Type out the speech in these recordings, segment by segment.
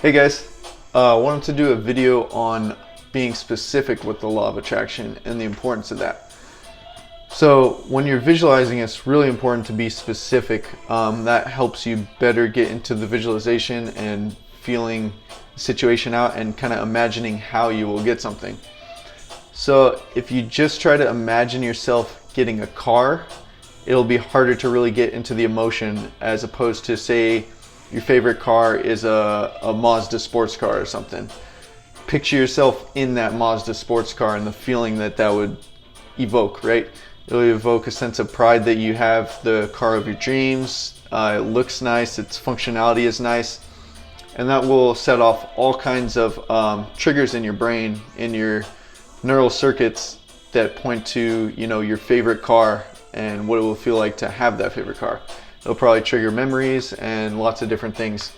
Hey guys, I wanted to do a video on being specific with the law of attraction and the importance of that. So when you're visualizing, it's really important to be specific. That helps you better get into the visualization and feeling the situation out and kind of imagining how you will get something. So if you just try to imagine yourself getting a car, it'll be harder to really get into the emotion, as opposed to, say, your favorite car is a Mazda sports car or something. Picture yourself in that Mazda sports car and the feeling that that would evoke, right? It'll evoke a sense of pride that you have the car of your dreams. It looks nice, its functionality is nice, and that will set off all kinds of triggers in your brain, in your neural circuits that point to, your favorite car and what it will feel like to have that favorite car. It'll probably trigger memories and lots of different things.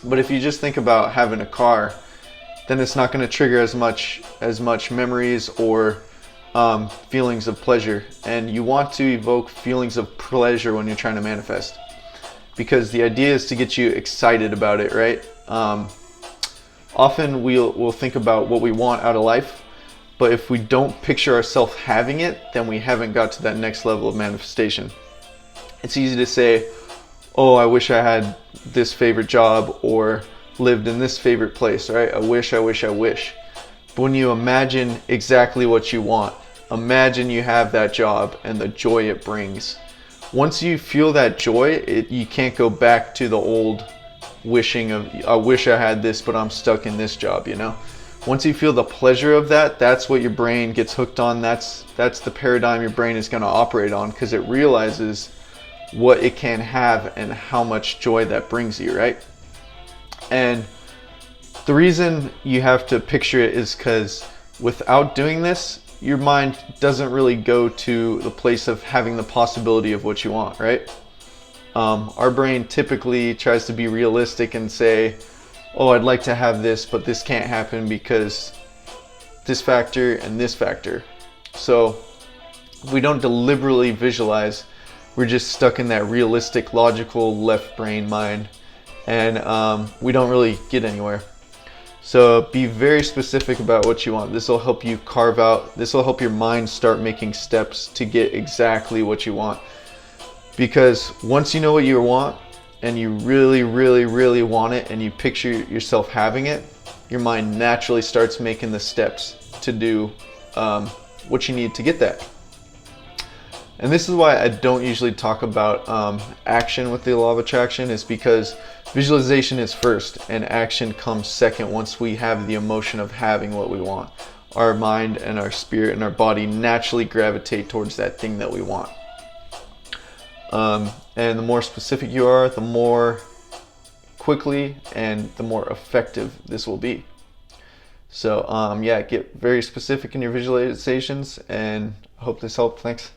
But if you just think about having a car, then it's not going to trigger as much memories or feelings of pleasure. And you want to evoke feelings of pleasure when you're trying to manifest, because the idea is to get you excited about it, right? Often we'll think about what we want out of life, but if we don't picture ourselves having it, then we haven't got to that next level of manifestation. It's easy to say, oh, I wish I had this favorite job or lived in this favorite place, right? I wish. But when you imagine exactly what you want, imagine you have that job and the joy it brings. Once you feel that joy, you can't go back to the old wishing of, I wish I had this, but I'm stuck in this job, Once you feel the pleasure of that, that's what your brain gets hooked on. That's the paradigm your brain is going to operate on, because it realizes what it can have and how much joy that brings you, right? And the reason you have to picture it is because without doing this, your mind doesn't really go to the place of having the possibility of what you want, right? Our brain typically tries to be realistic and say, oh, I'd like to have this, but this can't happen because this factor and this factor. So we don't deliberately visualize. We're just stuck in that realistic, logical left brain mind, and we don't really get anywhere. So be very specific about what you want. This will help you this will help your mind start making steps to get exactly what you want. Because once you know what you want, and you really, really, really want it, and you picture yourself having it, your mind naturally starts making the steps to do what you need to get that. And this is why I don't usually talk about action with the law of attraction, is because visualization is first and action comes second. Once we have the emotion of having what we want, our mind and our spirit and our body naturally gravitate towards that thing that we want. And the more specific you are, the more quickly and the more effective this will be. So yeah, get very specific in your visualizations, and I hope this helped. Thanks.